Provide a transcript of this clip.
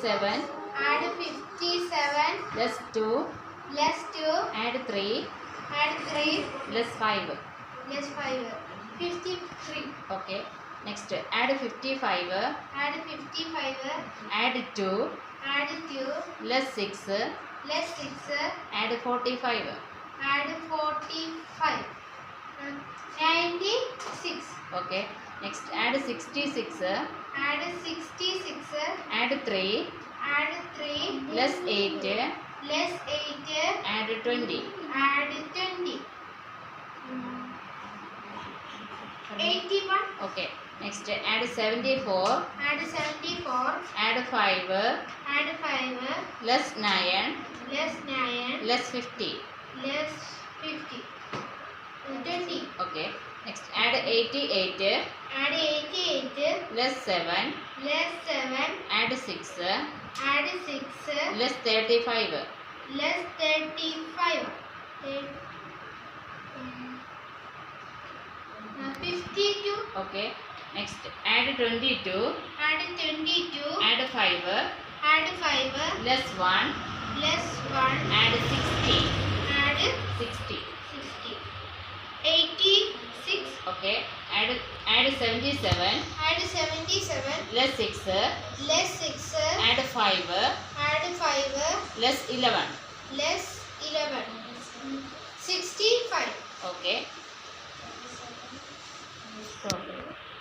57. Add 57. Less 2. Less 2. Add 3. Add 3. Less 5. Less 5. 53. Okay. Next, add 55. Add 55. Add 2. Add 2. Less 6. Less 6. Add 45. Add 45. 96. Okay. Next, add 66. Add 66. Add 3. Add 3. Less 8. Less 8. Add 20. Add 20. 81. Okay. Next, add 74. Add 74. Add 5. Add 5. Less 9. Less 9. Less 50. Less 50. 20. Okay. Next, add 88. Add 88. Less 7. Less 7. Add 6. Add 6. Less 35. Less 35. 52. Okay. Next, add 22. Add 22. Add 5. Add 5. Less 1. Less 1. Add 60. Add 60. 60. 86. Okay. Add 77. Add 77. Less 6. Less 6. Add 5. Add 5. Less 11. Less 11. 65. Okay.